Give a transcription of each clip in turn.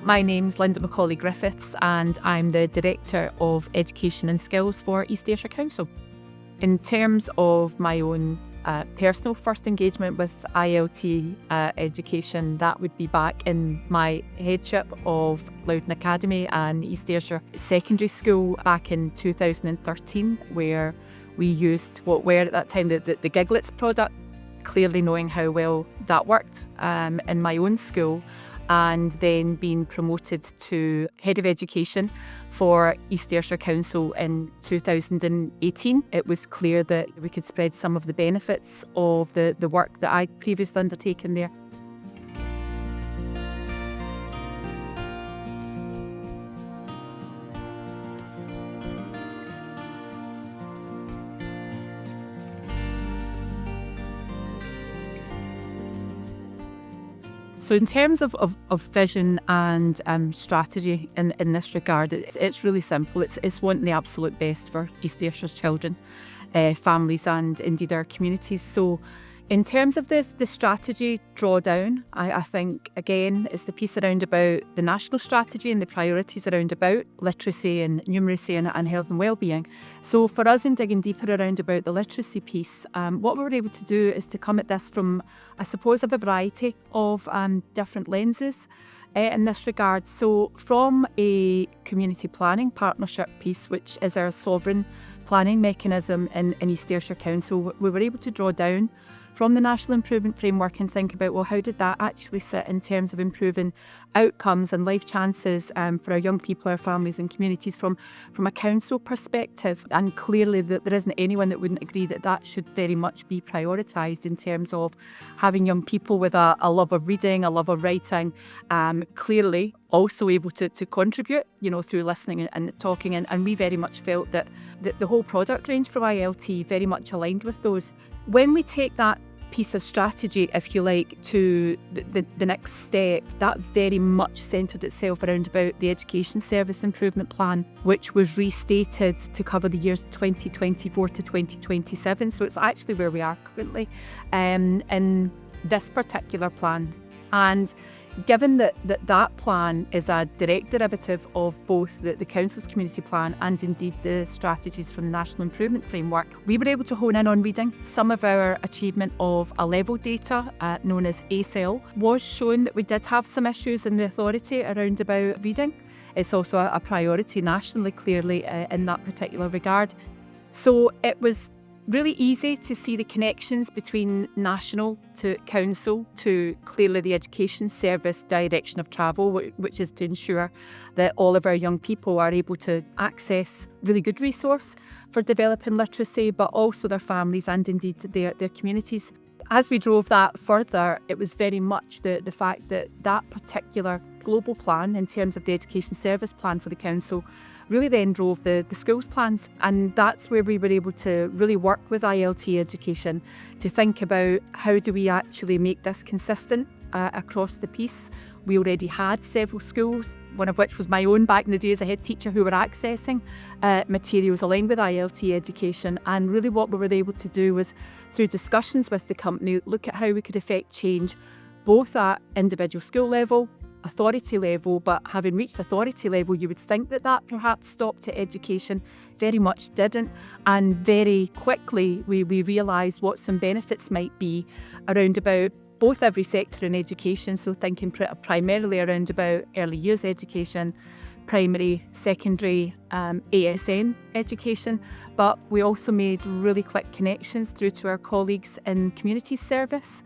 My name's Linda McAulay-Griffiths and I'm the Director of Education and Skills for East Ayrshire Council. In terms of my own personal first engagement with ILT Education, that would be back in my headship of Loudon Academy and East Ayrshire Secondary School back in 2013, where we used what were at that time the Giglets product, clearly knowing how well that worked in my own school, and then being promoted to Head of Education for East Ayrshire Council in 2018. It was clear that we could spread some of the benefits of the work that I'd previously undertaken there. So in terms of vision and strategy in this regard, it's really simple. It's wanting the absolute best for East Ayrshire's children, families and indeed our communities. So in terms of the strategy drawdown, I think, again, it's the piece around about the national strategy and the priorities around about literacy and numeracy and health and wellbeing. So for us, in digging deeper around about the literacy piece, what we were able to do is to come at this from, I suppose, a variety of different lenses in this regard. So from a community planning partnership piece, which is our sovereign planning mechanism in East Ayrshire Council, we were able to draw down from the National Improvement Framework and think about, well, how did that actually sit in terms of improving outcomes and life chances for our young people, our families and communities from a council perspective. And clearly that there isn't anyone that wouldn't agree that that should very much be prioritised in terms of having young people with a love of reading, a love of writing, clearly also able to contribute, through listening and talking. And we very much felt that the whole product range from ILT very much aligned with those. When we take that piece of strategy, if you like, to the next step, that very much centred itself around about the Education Service Improvement Plan, which was restated to cover the years 2024 to 2027. So it's actually where we are currently in this particular plan. And given that plan is a direct derivative of both the Council's community plan and indeed the strategies from the National Improvement Framework, we were able to hone in on reading. Some of our achievement of a level data, known as ACEL, was shown that we did have some issues in the authority around about reading. It's also a priority nationally, clearly, in that particular regard. So it was really easy to see the connections between national to council to clearly the education service direction of travel, which is to ensure that all of our young people are able to access really good resource for developing literacy, but also their families and indeed their communities. As we drove that further, it was very much the fact that that particular global plan in terms of the education service plan for the council really then drove the schools plans. And that's where we were able to really work with ILT Education to think about how do we actually make this consistent across the piece. We already had several schools, one of which was my own back in the day as a head teacher, who were accessing materials aligned with ILT Education. And really what we were able to do was, through discussions with the company, look at how we could effect change both at individual school level, authority level, but having reached authority level, you would think that perhaps stopped at education. Very much didn't. And very quickly we realised what some benefits might be around about both every sector in education, so thinking primarily around about early years education, primary, secondary, ASN education, but we also made really quick connections through to our colleagues in community service,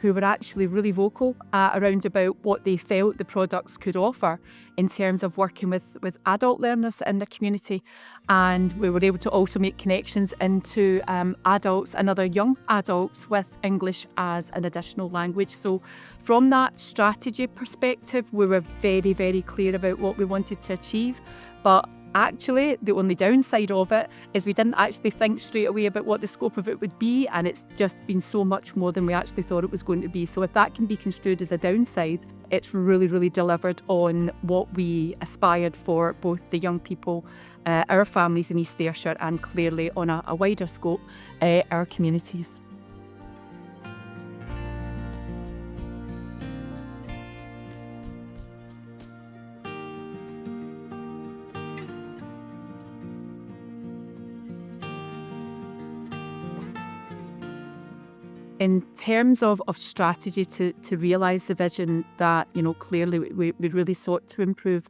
who were actually really vocal around about what they felt the products could offer in terms of working with adult learners in the community. And we were able to also make connections into adults and other young adults with English as an additional language. So from that strategy perspective, we were very, very clear about what we wanted to achieve. But actually, the only downside of it is we didn't actually think straight away about what the scope of it would be, and it's just been so much more than we actually thought it was going to be. So if that can be construed as a downside, it's really, really delivered on what we aspired for, both the young people, our families in East Ayrshire, and clearly on a wider scope, our communities. In terms of strategy to realise the vision that, clearly we really sought to improve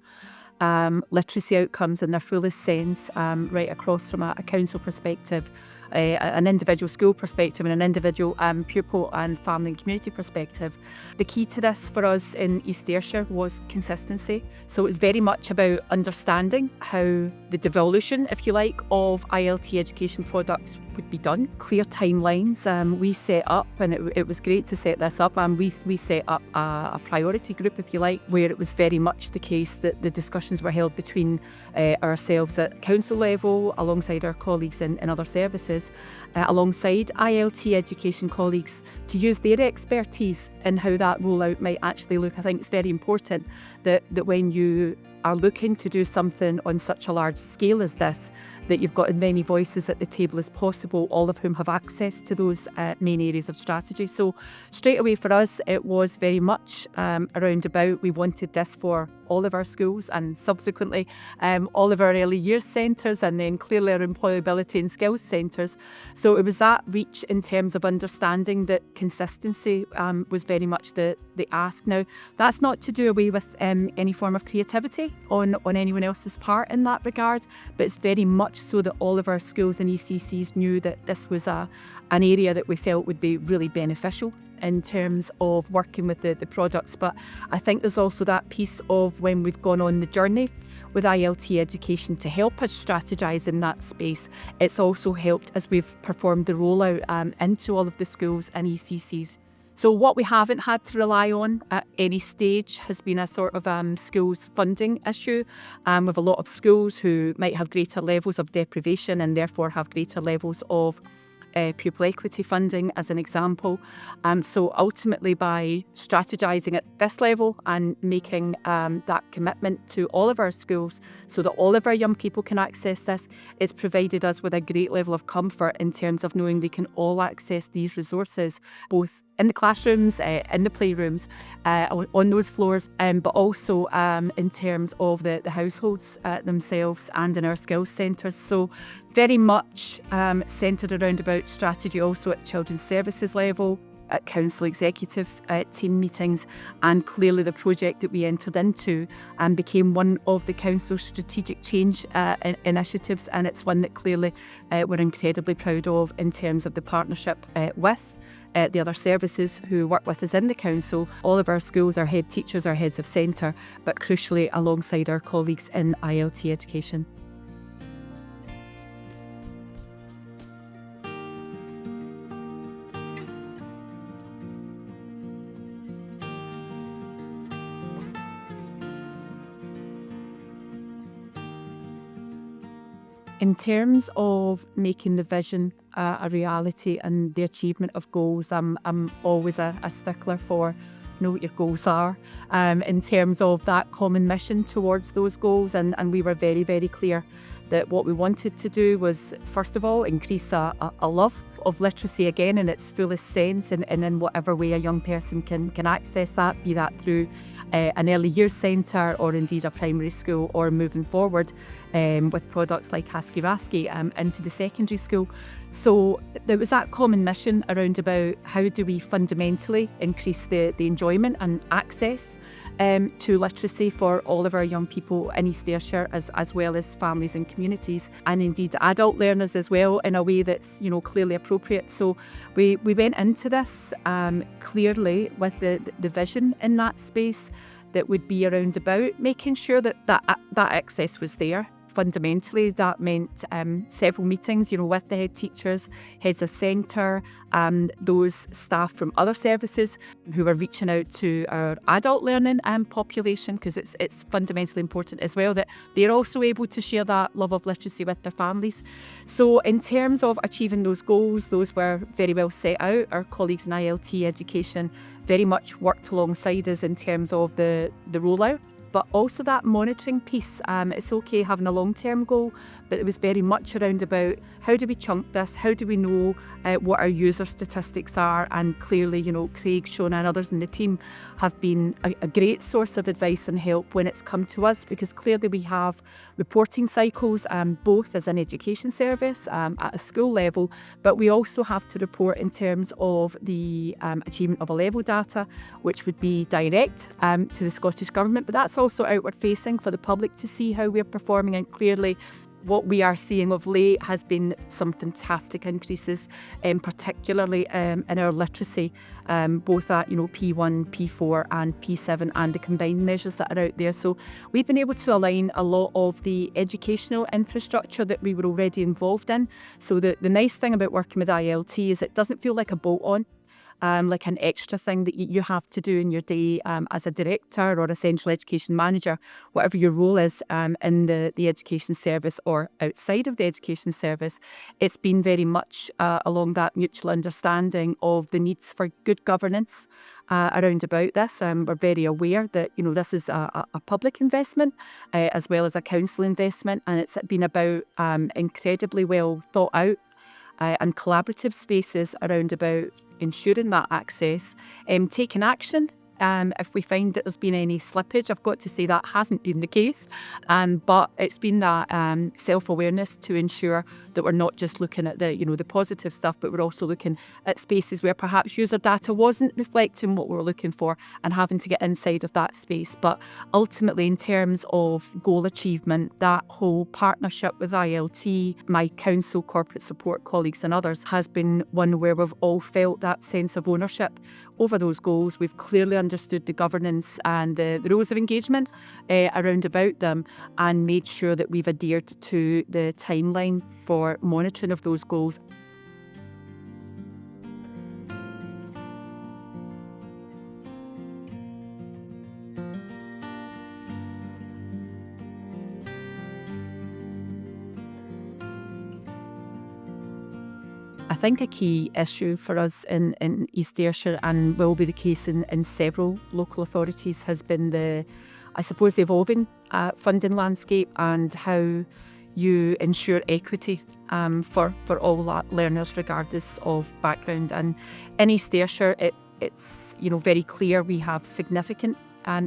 literacy outcomes in their fullest sense, right across from a council perspective, an individual school perspective and an individual pupil and family and community perspective. The key to this for us in East Ayrshire was consistency. So it's very much about understanding how the devolution, if you like, of ILT education products would be done. Clear timelines. We set up, and it was great to set this up, and we set up a priority group, if you like, where it was very much the case that the discussions were held between ourselves at council level, alongside our colleagues in other services, alongside ILT education colleagues, to use their expertise in how that rollout might actually look. I think it's very important that when you are looking to do something on such a large scale as this, that you've got as many voices at the table as possible, all of whom have access to those main areas of strategy. So straight away for us, it was very much around about, we wanted this for all of our schools and subsequently all of our early years centres, and then clearly our employability and skills centres. So it was that reach in terms of understanding that consistency was very much the ask. Now, that's not to do away with any form of creativity on anyone else's part in that regard, but it's very much so that all of our schools and ECCs knew that this was an area that we felt would be really beneficial in terms of working with the products. But I think there's also that piece of when we've gone on the journey with ILT education to help us strategise in that space, it's also helped as we've performed the rollout into all of the schools and ECCs. So what we haven't had to rely on at any stage has been a sort of schools funding issue, with a lot of schools who might have greater levels of deprivation and therefore have greater levels of pupil equity funding, as an example. So ultimately, by strategising at this level and making that commitment to all of our schools so that all of our young people can access this, it's provided us with a great level of comfort in terms of knowing they can all access these resources, both in the classrooms, in the playrooms, on those floors, but also in terms of the households themselves and in our skills centres. So very much centred around about strategy also at children's services level, at council executive team meetings, and clearly the project that we entered into became one of the council's strategic change initiatives, and it's one that clearly we're incredibly proud of in terms of the partnership with the other services who work with us in the council, all of our schools, our head teachers, our heads of centre, but crucially alongside our colleagues in ILT education. In terms of making the vision a reality and the achievement of goals, I'm always a stickler for know what your goals are in terms of that common mission towards those goals. And we were very, very clear that what we wanted to do was, first of all, increase a love of literacy again in its fullest sense, and in whatever way a young person can access that, be that through an early years centre or indeed a primary school, or moving forward with products like Aski Raski into the secondary school. So there was that common mission around about how do we fundamentally increase the enjoyment and access to literacy for all of our young people in East Ayrshire, as well as families and communities, and indeed adult learners as well, in a way that's clearly appropriate. So we went into this clearly with the vision in that space that would be around about making sure that access was there. Fundamentally, that meant several meetings, with the head teachers, heads of centre, those staff from other services who are reaching out to our adult learning population, because it's fundamentally important as well that they're also able to share that love of literacy with their families. So in terms of achieving those goals, those were very well set out. Our colleagues in ILT education very much worked alongside us in terms of the rollout. but also that monitoring piece. It's okay having a long-term goal, but it was very much around about how do we chunk this, how do we know what our user statistics are, and clearly, Craig, Shona and others in the team have been a great source of advice and help when it's come to us, because clearly we have reporting cycles, both as an education service at a school level, but we also have to report in terms of the achievement of a level data, which would be direct to the Scottish Government, but that's also outward facing for the public to see how we're performing. And clearly what we are seeing of late has been some fantastic increases, particularly in our literacy, both at P1, P4 and P7, and the combined measures that are out there. So we've been able to align a lot of the educational infrastructure that we were already involved in. So the nice thing about working with ILT is it doesn't feel like a bolt-on, like an extra thing that you have to do in your day as a director or a central education manager, whatever your role is in the education service or outside of the education service. It's been very much along that mutual understanding of the needs for good governance around about this. We're very aware that this is a public investment as well as a council investment, and it's been about incredibly well thought out and collaborative spaces around about ensuring that access, taking action if we find that there's been any slippage. I've got to say that hasn't been the case, but it's been that self-awareness to ensure that we're not just looking at the positive stuff, but we're also looking at spaces where perhaps user data wasn't reflecting what we were looking for and having to get inside of that space. But ultimately, in terms of goal achievement, that whole partnership with ILT, my council, corporate support colleagues and others, has been one where we've all felt that sense of ownership over those goals. We've clearly understood the governance and the rules of engagement around about them, and made sure that we've adhered to the timeline for monitoring of those goals. I think a key issue for us in East Ayrshire, and will be the case in several local authorities, has been the evolving funding landscape and how you ensure equity for all learners regardless of background. And in East Ayrshire, it's very clear we have significant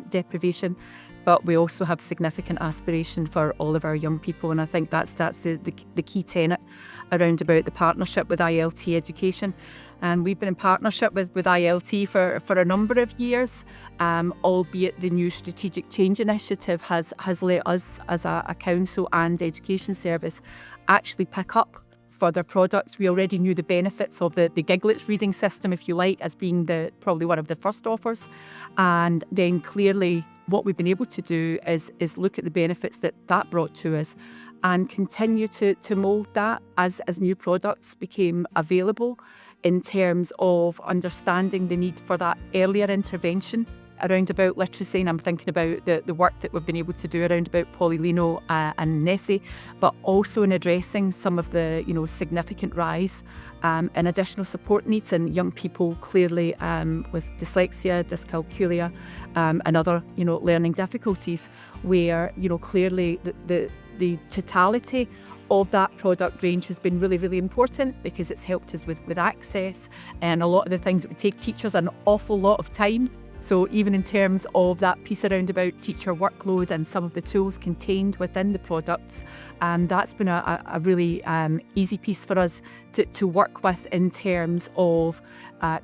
deprivation, but we also have significant aspiration for all of our young people. And I think that's the key tenet around about the partnership with ILT Education. And we've been in partnership with ILT for a number of years, albeit the new strategic change initiative has let us as a council and education service actually pick up further products. We already knew the benefits of the Giglets reading system, if you like, as being probably one of the first offers. And then clearly what we've been able to do is look at the benefits that brought to us and continue to mould that as new products became available, in terms of understanding the need for that earlier intervention around about literacy. And I'm thinking about the work that we've been able to do around about Polylino and Nessy, but also in addressing some of the significant rise in additional support needs in young people, clearly with dyslexia, dyscalculia and other learning difficulties, where clearly the totality of that product range has been really, really important, because it's helped us with access and a lot of the things that would take teachers an awful lot of time. So even in terms of that piece around about teacher workload and some of the tools contained within the products, that's been a really easy piece for us to work with, in terms of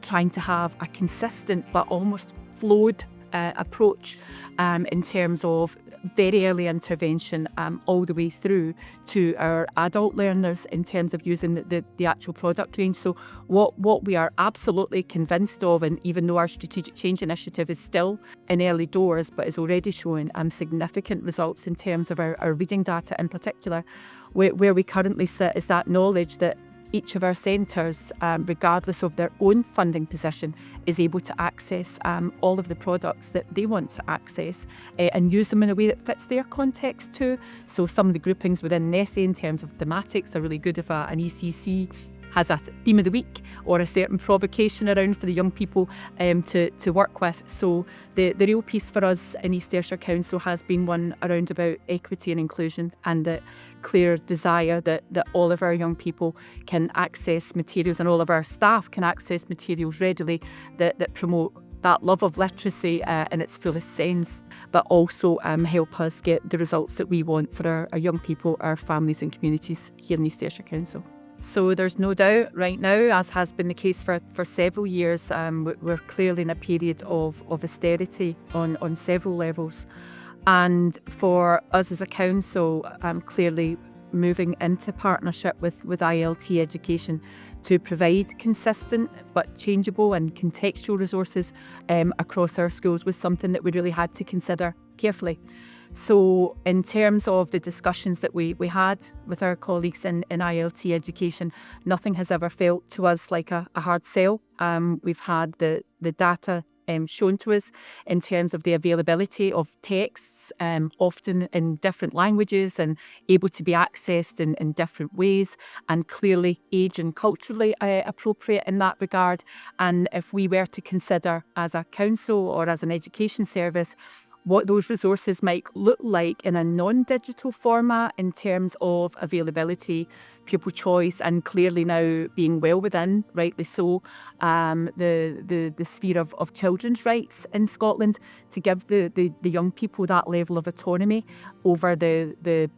trying to have a consistent but almost flowed approach in terms of very early intervention all the way through to our adult learners in terms of using the actual product range. So what we are absolutely convinced of, and even though our strategic change initiative is still in early doors but is already showing significant results in terms of our reading data in particular, where we currently sit, is that knowledge that each of our centres, regardless of their own funding position, is able to access all of the products that they want to access and use them in a way that fits their context too. So some of the groupings within Nessy in terms of thematics are really good if an ECC has a theme of the week or a certain provocation around for the young people to work with. So the real piece for us in East Ayrshire Council has been one around about equity and inclusion, and the clear desire that all of our young people can access materials and all of our staff can access materials readily that promote that love of literacy in its fullest sense, but also help us get the results that we want for our young people, our families and communities here in East Ayrshire Council. So there's no doubt right now, as has been the case for several years, we're clearly in a period of austerity on several levels. And for us as a council, clearly moving into partnership with ILT Education to provide consistent but changeable and contextual resources across our schools was something that we really had to consider carefully. So in terms of the discussions that we had with our colleagues in ILT Education, nothing has ever felt to us like a hard sell. We've had the data shown to us in terms of the availability of texts, often in different languages and able to be accessed in different ways, and clearly age and culturally appropriate in that regard. And if we were to consider as a council or as an education service what those resources might look like in a non-digital format in terms of availability, pupil choice, and clearly now being well within, rightly so, the sphere of children's rights in Scotland, to give the young people that level of autonomy over the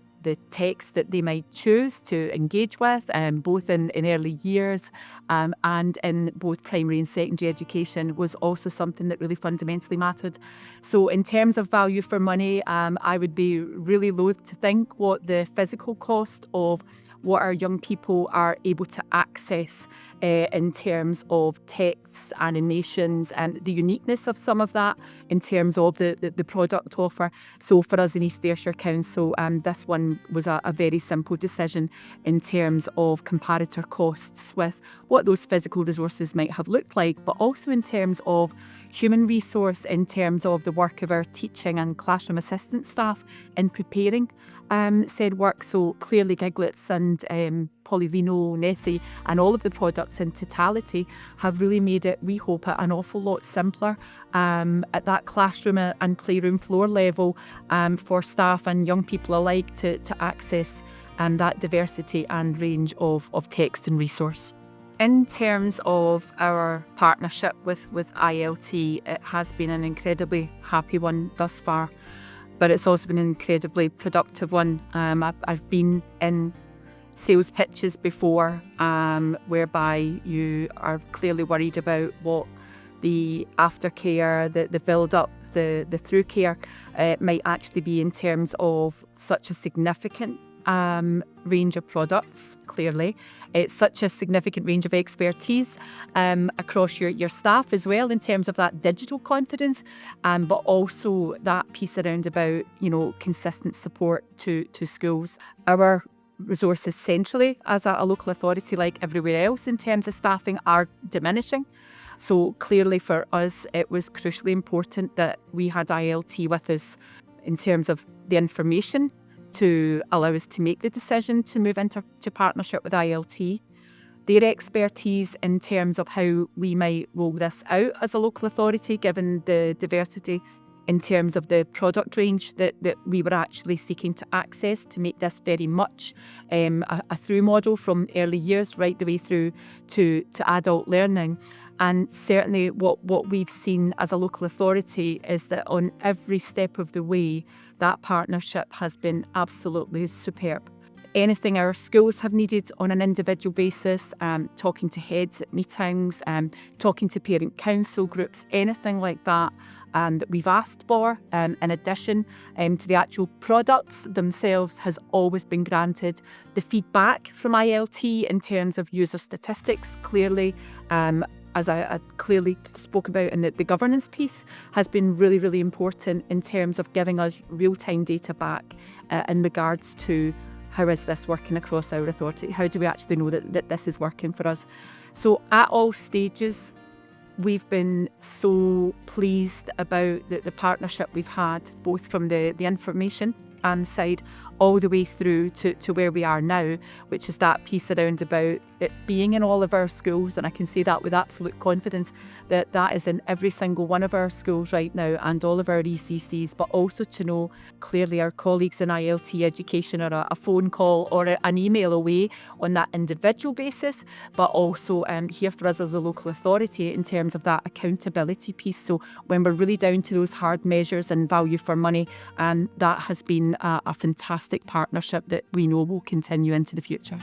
text that they might choose to engage with, both in early years and in both primary and secondary education, was also something that really fundamentally mattered. So in terms of value for money, I would be really loath to think what the physical cost of what our young people are able to access in terms of texts, animations, and the uniqueness of some of that in terms of the product offer. So for us in East Ayrshire Council, this one was a very simple decision in terms of comparator costs with what those physical resources might have looked like, but also in terms of human resource, in terms of the work of our teaching and classroom assistant staff in preparing said work. So clearly Giglets and Polylino, Nessy, and all of the products in totality have really made it, we hope, an awful lot simpler at that classroom and playroom floor level for staff and young people alike to access that diversity and range of text and resource. In terms of our partnership with ILT, it has been an incredibly happy one thus far, but it's also been an incredibly productive one. I've been in sales pitches before whereby you are clearly worried about what the aftercare, the build-up, the through care might actually be in terms of such a significant range of products. Clearly it's such a significant range of expertise across your staff as well in terms of that digital confidence, but also that piece around about consistent support to schools. Our resources centrally as a local authority, like everywhere else in terms of staffing, are diminishing. So clearly for us it was crucially important that we had ILT with us in terms of the information to allow us to make the decision to move into partnership with ILT, their expertise in terms of how we might roll this out as a local authority, given the diversity in terms of the product range that we were actually seeking to access, to make this very much a through model from early years right the way through to adult learning. And certainly what we've seen as a local authority is that on every step of the way, that partnership has been absolutely superb. Anything our schools have needed on an individual basis, talking to heads at meetings, talking to parent council groups, anything like that that we've asked for, in addition to the actual products themselves, has always been granted. The feedback from ILT in terms of user statistics, clearly, as I clearly spoke about in the governance piece, has been really, really important in terms of giving us real-time data back in regards to how is this working across our authority? How do we actually know that this is working for us? So at all stages, we've been so pleased about the partnership we've had, both from the information side all the way through to where we are now, which is that piece around about that being in all of our schools, and I can say that with absolute confidence, that is in every single one of our schools right now and all of our ECCs, but also to know clearly our colleagues in ILT Education are a phone call or an email away on that individual basis, but also here for us as a local authority in terms of that accountability piece. So when we're really down to those hard measures and value for money, that has been a fantastic partnership that we know will continue into the future.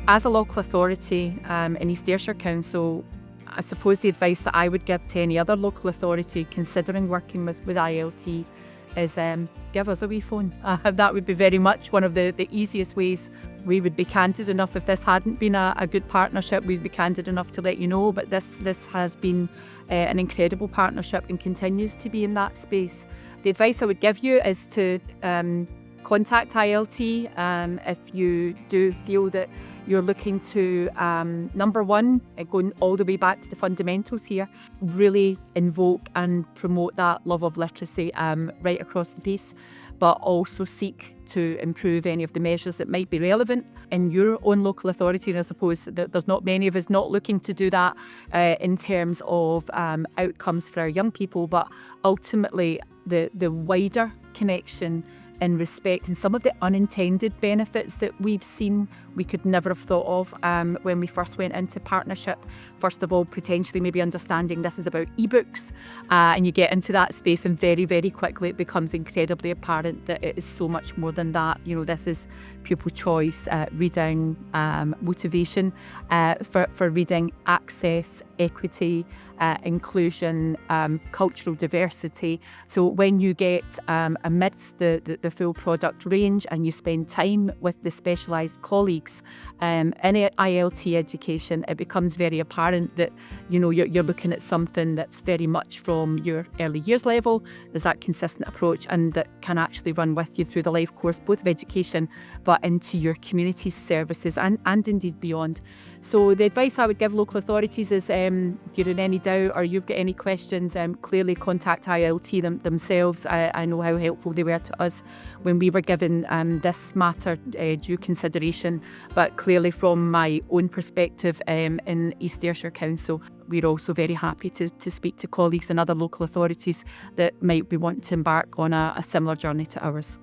As a local authority in East Ayrshire Council, I suppose the advice that I would give to any other local authority considering working with ILT is give us a wee phone. That would be very much one of the easiest ways. We would be candid enough if this hadn't been a good partnership, we'd be candid enough to let you know, but this has been an incredible partnership and continues to be in that space. The advice I would give you is to contact ILT if you do feel that you're looking to, number one, going all the way back to the fundamentals here, really invoke and promote that love of literacy right across the piece, but also seek to improve any of the measures that might be relevant in your own local authority. And I suppose that there's not many of us not looking to do that in terms of outcomes for our young people, but ultimately the wider connection in respect and some of the unintended benefits that we've seen we could never have thought of when we first went into partnership. First of all, potentially maybe understanding this is about ebooks and you get into that space and very, very quickly it becomes incredibly apparent that it is so much more than that. You know, this is pupil choice, reading, motivation for reading, access, equity, inclusion, cultural diversity. So when you get amidst the full product range and you spend time with the specialised colleagues in ILT education, it becomes very apparent that, you know, you're looking at something that's very much from your early years level. There's that consistent approach and that can actually run with you through the life course, both of education, but into your community services and indeed beyond. So the advice I would give local authorities is if you're in any doubt or you've got any questions, clearly contact ILT themselves. I know how helpful they were to us when we were given this matter due consideration. But clearly from my own perspective in East Ayrshire Council, we're also very happy to speak to colleagues in other local authorities that might be wanting to embark on a similar journey to ours.